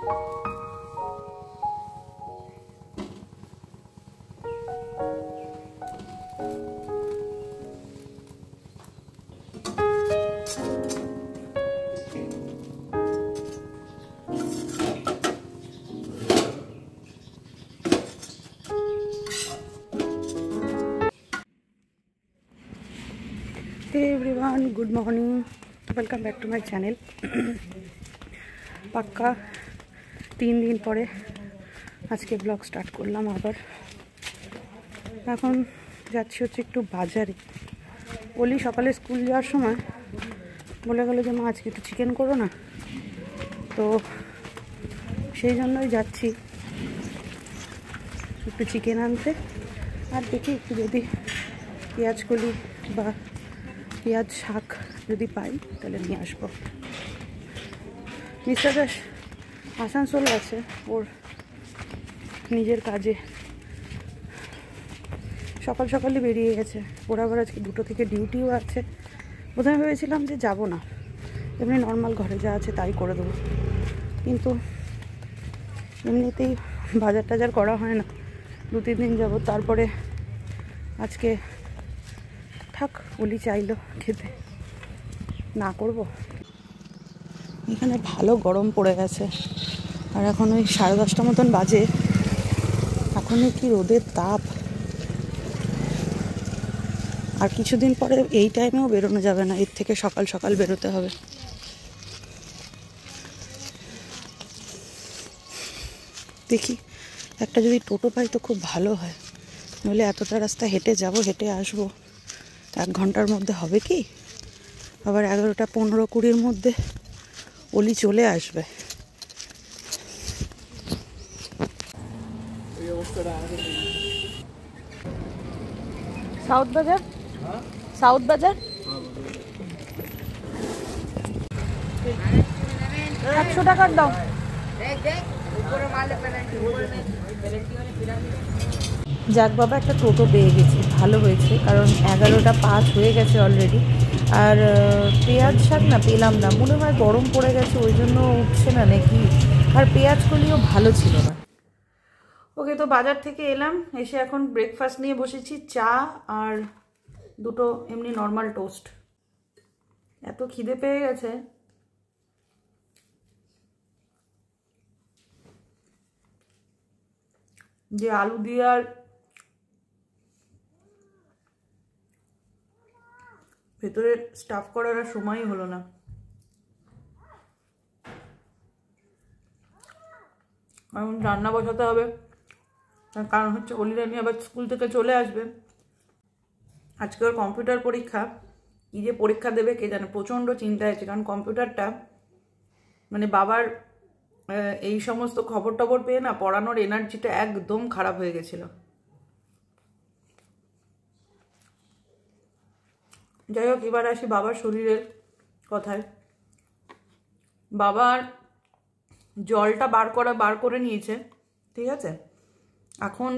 Hey everyone, good morning. Welcome back to my channel. পাক্কা 3 দিন পরে আজকে ব্লগ স্টার্ট করলাম আবার। এখন যাচ্ছি হচ্ছে একটু বাজারে। বলি সকালে স্কুল যাওয়ার সময় বলে গেল যে মা আজকে একটু চিকেন করো না, তো সেই জন্যই যাচ্ছি একটু চিকেন আনতে। আর দেখি একটু যদি পেঁয়াজ কলি বা পেঁয়াজ শাক যদি পাই তাহলে নিয়ে আসবো। মিস্টার দাস আসানসোল আছে ওর নিজের কাজে, সকাল সকালে বেরিয়ে গেছে। ওর আবার আজকে 2টো থেকে ডিউটিও আছে। প্রথমে ভেবেছিলাম যে যাব না, এমনি নর্মাল ঘরে যা আছে তাই করে দেবো, কিন্তু এমনিতেই বাজার টাজার করা হয় না, 2-3 দিন যাব। তারপরে আজকে থাক, বলি চাইলো খেতে, না করব। এখানে ভালো গরম পড়ে গেছে, আর এখন ওই 10:30 মতন বাজে। এখনই কি রোদের তাপ। আর কিছুদিন পরে এই টাইমেও বেরোনো যাবে না, এর থেকে সকাল সকাল বেরোতে হবে। দেখি একটা যদি টোটো পাই তো খুব ভালো হয়, নইলে এতটা রাস্তা হেঁটে যাব, হেঁটে আসবো, 1 ঘন্টার মধ্যে হবে কি? আবার 11টা 15-20-র মধ্যে ওলি চলে আসবে। সাউথ বাজার, সাউথ বাজার 100 টাকার দাও। যাক বাবা, একটা টোটো পেয়ে গেছি, ভালো হয়েছে, কারণ 11টা 5 হয়ে গেছে অলরেডি। আর পেঁয়াজ শাক না পেলাম না, মনে হয় গরম পড়ে গেছে ওই জন্য উঠছে না নাকি। আর পেঁয়াজ কলিও ভালো ছিল না। ওকে, তো বাজার থেকে এলাম, এসে এখন ব্রেকফাস্ট নিয়ে বসেছি, চা আর 2টো এমনি নর্মাল টোস্ট। এত খিদে পেয়ে গেছে, যে আলু দিয়ে আর ভেতরে স্টাফ করার আর সময়ই হলো না। এখন রান্না বসাতে হবে, তার কারণ হচ্ছে অলিরানি আবার স্কুল থেকে চলে আসবে। আজকে ওর কম্পিউটার পরীক্ষা, কী যে পরীক্ষা দেবে কে জানে। প্রচণ্ড চিন্তা হয়েছে, কারণ কম্পিউটারটা মানে বাবার এই সমস্ত খবর টবর পেয়ে না পড়ানোর এনার্জিটা একদম খারাপ হয়ে গেছিল। যাই হোক, এবার আসি বাবার শরীরের কথায়। বাবার জলটা বার করে নিয়েছে, ঠিক আছে, এখন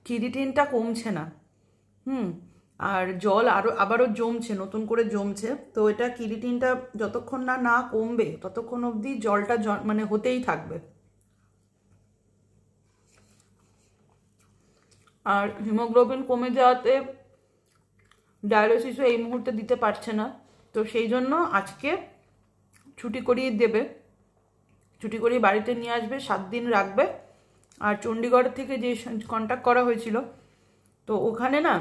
ক্রিয়েটিনটা কমছে না, আর জল আবারও জমছে, নতুন করে জমছে। তো এটা ক্রিয়েটিনটা যতক্ষণ না কমবে ততক্ষণ অবধি জলটা মানে হতেই থাকবে। আর হিমোগ্লোবিন কমে যাওয়াতে ডায়ালিসিসও এই মুহূর্তে দিতে পারছে না, তো সেই জন্য আজকে ছুটি করিয়ে দেবে, ছুটি করিয়ে বাড়িতে নিয়ে আসবে, 7 দিন রাখবে। আর চণ্ডীগড় থেকে যে কন্ট্যাক্ট করা হয়েছিল, তো ওখানে না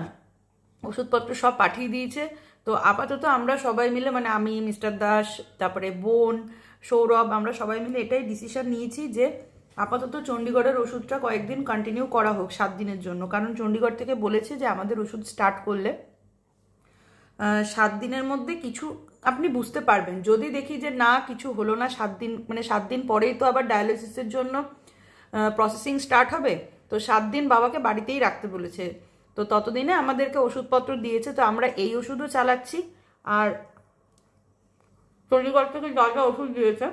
ওষুধপত্র সব পাঠিয়ে দিয়েছে। তো আপাতত আমরা সবাই মিলে, মানে আমি, মিস্টার দাস, তারপরে বোন, সৌরভ, আমরা সবাই মিলে এটাই ডিসিশন নিয়েছি যে আপাতত চণ্ডীগড়ের ওষুধটা কয়েকদিন কন্টিনিউ করা হোক 7 দিনের জন্য। কারণ চণ্ডীগড় থেকে বলেছে যে আমাদের ওষুধ স্টার্ট করলে 7 দিনের মধ্যে কিছু আপনি বুঝতে পারবেন। যদি দেখি যে না কিছু হলো না, 7 দিন মানে 7 দিন পরেই তো আবার ডায়ালিসিসের জন্য প্রসেসিং স্টার্ট হবে, তো 7 দিন বাবাকে বাড়িতেই রাখতে বলেছে। তো ততদিনে আমাদেরকে ওষুধপত্র দিয়েছে, তো আমরা এই ওষুধও চালাচ্ছি। আর চণ্ডীগড় থেকে যা যা ওষুধ দিয়েছে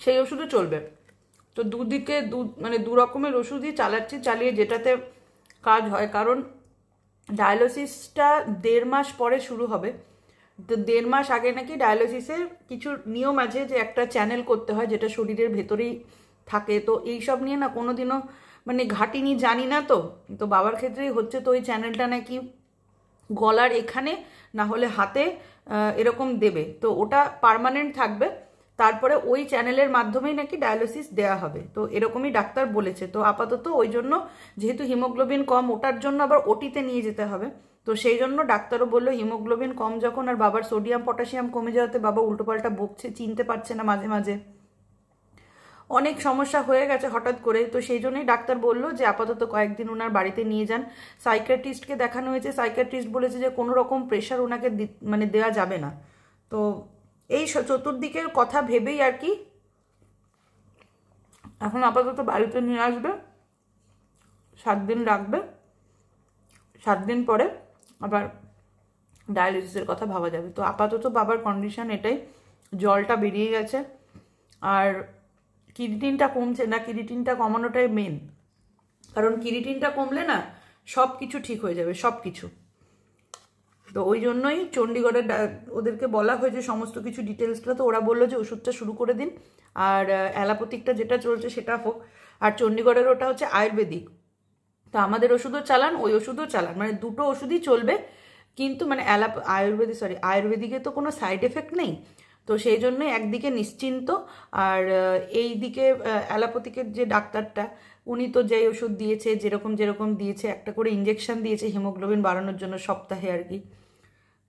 সেই ওষুধও চলবে। তো দুদিকে মানে 2 রকমের ওষুধই চালাচ্ছি, চালিয়ে যেটাতে কাজ হয়। কারণ ডায়ালিসিসটা 1.5 মাস পরে শুরু হবে, তো 1.5 মাস আগে নাকি ডায়ালিসিসের কিছু নিয়ম আছে যে একটা চ্যানেল করতে হয় যেটা শরীরের ভেতরেই থাকে। তো এইসব নিয়ে না কোনোদিনও মানে ঘাটিনি, জানি না। তো বাবার ক্ষেত্রেই হচ্ছে। তো ওই চ্যানেলটা নাকি গলার এখানে না হলে হাতে এরকম দেবে, তো ওটা পার্মানেন্ট থাকবে। তারপরে ওই চ্যানেলের মাধ্যমেই নাকি ডায়ালিসিস দেওয়া হবে, তো এরকমই ডাক্তার বলেছে। তো আপাতত ওই জন্য যেহেতু হিমোগ্লোবিন কম, ওটার জন্য আবার ওটিতে নিয়ে যেতে হবে। তো সেই জন্য ডাক্তারও বললো হিমোগ্লোবিন কম যখন, আর বাবার সোডিয়াম পটাশিয়াম কমে যাওয়াতে বাবা উল্টোপাল্টা বকছে, চিনতে পারছে না, মাঝে মাঝে অনেক সমস্যা হয়ে গেছে হঠাৎ করে। তো সেই জন্যই ডাক্তার বললো যে আপাতত কয়েকদিন ওনার বাড়িতে নিয়ে যান। সাইকিয়াট্রিস্টকে দেখানো হয়েছে, সাইকিয়াট্রিস্ট বলেছে যে কোনো রকম প্রেশার ওনাকে মানে দেওয়া যাবে না। তো এই চতুর্দিকের কথা ভেবেই আর কি এখন আপাতত বাড়িতে নিয়ে আসবে, 7 দিন রাখবে, 7 দিন পরে আবার ডায়ালিসিসের কথা ভাবা যাবে। তো আপাতত বাবার কন্ডিশন এটাই, জলটা বেরিয়ে গেছে আর কিরিটিনটা কমছে না। কিরিটিনটা কমানোটাই মেন, কারণ কিরিটিনটা কমলে না সব কিছু ঠিক হয়ে যাবে, সব কিছু। তো ওই জন্যই চণ্ডীগড়ের ওদেরকে বলা হয়েছে সমস্ত কিছু ডিটেলসটা। তো ওরা বললো যে ওষুধটা শুরু করে দিন, আর অ্যালোপ্যাথিকটা যেটা চলছে সেটা হোক, আর চণ্ডীগড়ের ওটা হচ্ছে আয়ুর্বেদিক। তো আমাদের ওষুধও চালান, ওই ওষুধও চালান, মানে দুটো ওষুধই চলবে। কিন্তু মানে আয়ুর্বেদিকে তো কোনো সাইড এফেক্ট নেই, তো সেই জন্যই একদিকে নিশ্চিন্ত। আর এই দিকে অ্যালোপ্যাথিকের যে ডাক্তারটা, উনি তো যেই ওষুধ দিয়েছে যেরকম যেরকম দিয়েছে, একটা করে ইঞ্জেকশন দিয়েছে হিমোগ্লোবিন বাড়ানোর জন্য সপ্তাহে আর কি।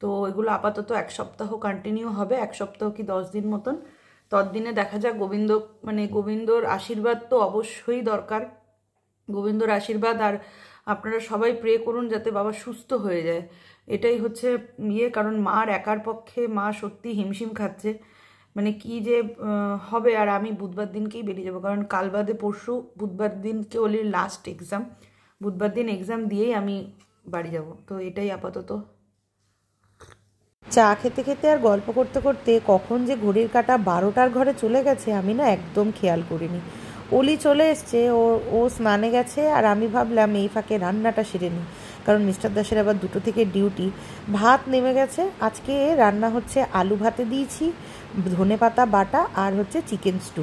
তো এগুলো আপাতত 1 সপ্তাহ কন্টিনিউ হবে, 1 সপ্তাহ কি 10 দিন মতন। ততদিনে দেখা যাক। গোবিন্দর আশীর্বাদ তো অবশ্যই দরকার, গোবিন্দর আশীর্বাদ। আর আপনারা সবাই প্রে করুন যাতে বাবা সুস্থ হয়ে যায়, এটাই হচ্ছে কারণ মার একার পক্ষে, মা সত্যি হিমশিম খাচ্ছে, মানে কি যে হবে। আর আমি বুধবার দিনকেই বেরিয়ে যাবো, কারণ কাল বাদে পরশু বুধবার দিনকে ওলি লাস্ট এক্সাম, বুধবার দিন এক্সাম দিয়েই আমি বাড়ি যাব। তো এটাই আপাতত। চা খেতে খেতে আর গল্প করতে করতে কখন যে ঘড়ির কাঁটা 12টার ঘরে চলে গেছে আমি না একদম খেয়াল করিনি। অলি চলে এসছে, ও স্নানে গেছে, আর আমি ভাবলাম এই ফাঁকে রান্নাটা সেরে নিই, কারণ মিস্টার দাসের আবার 2টো থেকে ডিউটি। ভাত নেমে গেছে, আজকে রান্না হচ্ছে আলু ভাতে দিয়েছি, ধনেপাতা বাটা আর হচ্ছে চিকেন স্টু।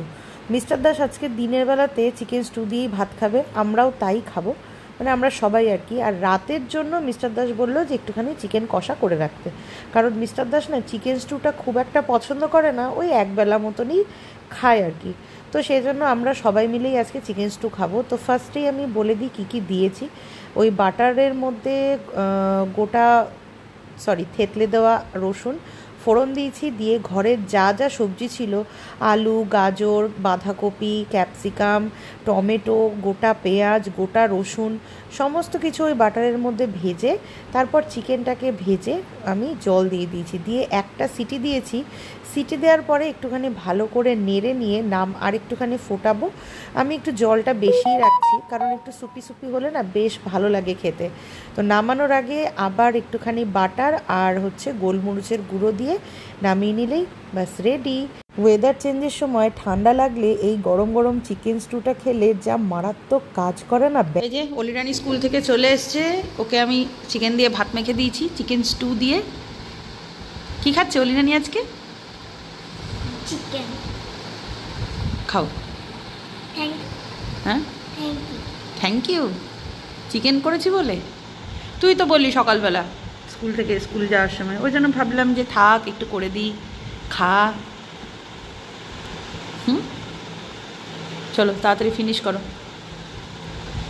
মিস্টার দাস আজকে দিনের বেলাতে চিকেন স্টু দিয়েই ভাত খাবে, আমরাও তাই খাবো, মানে আমরা সবাই আর কি। আর রাতের জন্য মিস্টার দাস বললো যে একটুখানি চিকেন কষা করে রাখতে, কারণ মিস্টার দাস না চিকেন স্টুটা খুব একটা পছন্দ করে না, ওই একবেলা মতনই খায় আর কি। তো সেই জন্য আমরা সবাই মিলেই আজকে চিকেন স্টু খাবো। তো ফার্স্টেই আমি বলে দিই কী কী দিয়েছি। ওই বাটারের মধ্যে থেতলে দেওয়া রসুন ফোড়ন দিয়েছি, দিয়ে ঘরের যা যা সবজি ছিল, আলু, গাজর, বাঁধাকপি, ক্যাপসিকাম, টমেটো, গোটা পেঁয়াজ, গোটা রসুন, সমস্ত কিছু ওই বাটারের মধ্যে ভেজে তারপর চিকেনটাকে ভেজে আমি জল দিয়ে দিয়েছি, দিয়ে একটা সিটি দিয়েছি। সিটি দেওয়ার পরে একটুখানি ভালো করে নেড়ে নিয়ে আর একটুখানি ফোটাবো। আমি একটু জলটা বেশিই রাখছি, কারণ একটু সুপি সুপি হলে না বেশ ভালো লাগে খেতে। তো নামানোর আগে আবার একটুখানি বাটার আর হচ্ছে গোলমরিচের গুঁড়ো দিয়ে নামিয়ে নিলেই ব্যাস রেডি। ওয়েদার চেঞ্জের সময় ঠান্ডা লাগলে এই গরম গরম চিকেন স্টুটা খেলে যা মারাত্মক কাজ করে না। এই যে অলিরানি স্কুল থেকে চলে এসছে, ওকে আমি চিকেন দিয়ে ভাত মেখে দিয়েছি, চিকেন স্টু দিয়ে। কি খাচ্ছে অলিরানি আজকে? চিকেন। খাও। হ্যাঁ, থ্যাংক ইউ। চিকেন করেছি বলে তুই তো বললি সকালবেলা স্কুল যাওয়ার সময়, ওই জন্য ভাবলাম যে থাক একটু করে দিই, খা। চলো তাড়াতাড়ি ফিনিশ করো।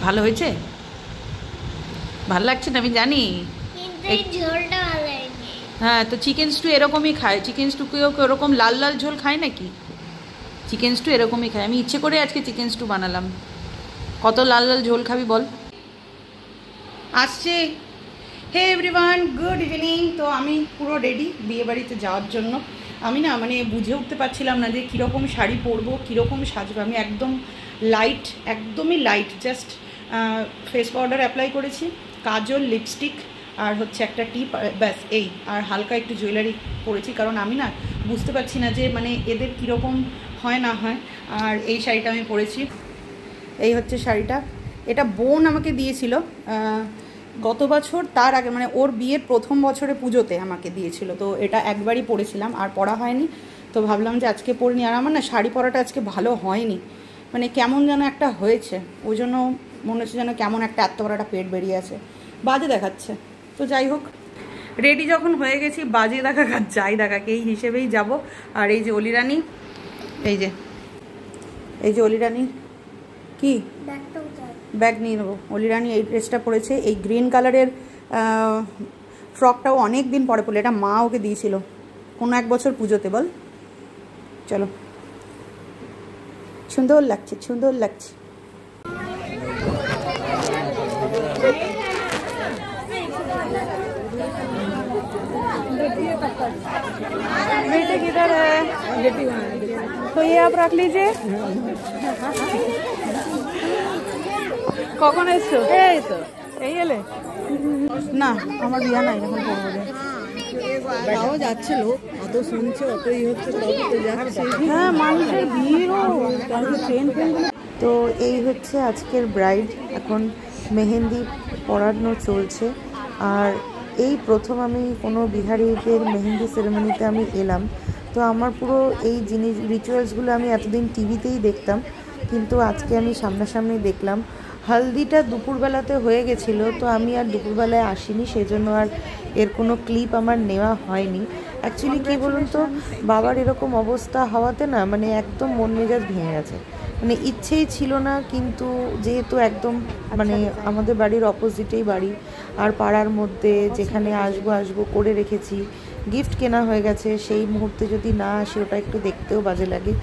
ভালো হয়েছে? ভালো লাগছে না আমি জানি, হ্যাঁ। তো চিকেন স্টু এরকমই খায়, চিকেন স্টু কেউ ওরকম লাল লাল ঝোল খায় নাকি? চিকেন স্টু এরকমই খায়। আমি ইচ্ছে করে আজকে চিকেন স্টু বানালাম। কত লাল লাল ঝোল খাবি বল? আসছে। Hey everyone, good evening. তো আমি পুরো রেডি বিয়েবাড়িতে যাওয়ার জন্য। আমি না মানে বুঝে উঠতে পারছিলাম না যে কীরকম শাড়ি পরবো, কীরকম সাজবো। আমি একদমই light, just face powder apply করেছি, কাজল, লিপস্টিক আর হচ্ছে একটা টিপ, ব্যাস এই। আর হালকা একটু জুয়েলারি পরেছি, কারণ আমি না বুঝতে পারছি না যে মানে এদের কীরকম হয় না হয়। আর এই শাড়িটা আমি পরেছি, এই হচ্ছে শাড়িটা। এটা বোন আমাকে দিয়েছিল, গত বছর তার আগে মানে ওর বিয়ের প্রথম বছরে পুজোতে আমাকে দিয়েছিল, তো এটা একবারই পরেছিলাম আর পরা হয়নি। তো ভাবলাম যে আজকে পরে নিই। আর আমার না শাড়ি পরাটা আজকে ভালো হয়নি, মানে কেমন যেন একটা হয়েছে, ওই জন্য মনে হচ্ছে যেন কেমন একটা এত বড় একটা পেট বেরিয়ে আছে, বাজে দেখাচ্ছে। তো যাই হোক, রেডি যখন হয়ে গেছি, বাজে দেখা যাই দেখাকে এই হিসেবেই যাব। আর এই যে অলিরানি, এই যে অলিরানি কি ব্যাগ নিয়ে নেবো। অলিরানি এই ড্রেসটা পরেছে, এই গ্রিন কালারের ফ্রকটাও অনেক দিন পরে পরলে, এটা মা ওকে দিয়েছিল কোনো এক বছর পুজোতে। বল, চলো, সুন্দর লাগছে, সুন্দর লাগছে। बेटे किधर है? तो ये आप रख लीजिए। কখন এসছো? এই তো এই এলে না, আমার বিয়া নাই এখন পড়বো। তাও যাচ্ছে লোক, অত শুনছে, অতই হচ্ছে, তো যাচ্ছে। হ্যাঁ, মানুষের ভিড়ও, ট্রেন। তো এই হচ্ছে আজকের ব্রাইড, এখন মেহেন্দি পরানো চলছে। আর এই প্রথম আমি কোনো বিহারিদের মেহেন্দি সেরেমনিতে আমি এলাম। তো আমার পুরো এই রিচুয়ালসগুলো আমি এতদিন টিভিতেই দেখতাম, কিন্তু আজকে আমি সামনাসামনি দেখলাম। হলদিটা দুপুরবেলাতে হয়ে গেছিলো, তো আমি আর দুপুরবেলায় আসিনি, সেজন্য আর এর কোনো ক্লিপ আমার নেওয়া হয়নি। অ্যাকচুয়ালি কী বলুন তো, বাবার এরকম অবস্থা হওয়াতে না মানে একদম মন মেজাজ ভেঙে গেছে। মানে ইচ্ছেই ছিল না, কিন্তু যেহেতু একদম মানে আমাদের বাড়ির অপোজিটেই বাড়ি, আর পাড়ার মধ্যে যেখানে আসবো করে রেখেছি, গিফট কেনা হয়ে গেছে, সেই মুহূর্তে যদি না আসে ওটা একটু দেখতেও বাজে লাগে।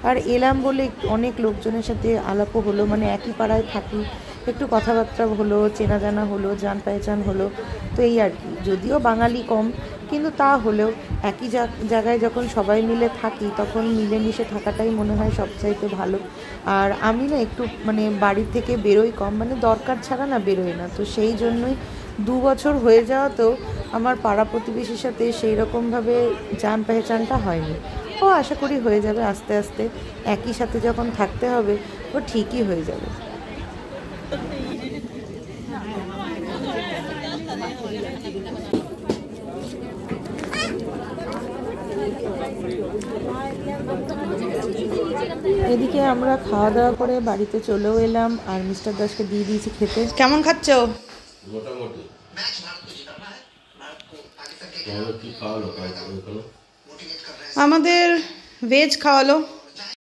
আর এলাম বলে অনেক লোকজনের সাথে আলাপও হলো, মানে একই পাড়ায় থাকি, একটু কথাবার্তা হলো, চেনা জানা হলো, জান পেহচান হলো। তো এই আর কি, যদিও বাঙালি কম, কিন্তু তা হলেও একই জায়গায় যখন সবাই মিলে থাকি তখন মিলেমিশে থাকাটাই মনে হয় সবচাইতে ভালো। আর আমি না একটু মানে বাড়ি থেকে বেরোই কম, মানে দরকার ছাড়া না বেরোই না। তো সেই জন্যই 2 বছর হয়ে যাওয়াতেও আমার পাড়া প্রতিবেশীর সাথে সেই রকমভাবে জান পেহচানটা হয়নি। ও আশা করি হয়ে যাবে আস্তে আস্তে, একই সাথে যখন থাকতে হবে ও ঠিকই হয়ে যাবে। এদিকে আমরা খাওয়া দাওয়া করে বাড়িতে চলেও এলাম, আর মিস্টার দাসকে দিয়ে দিয়েছি খেতে। কেমন খাচ্ছ? মোটামুটি। আমাদের ভেজ খাওয়ালো।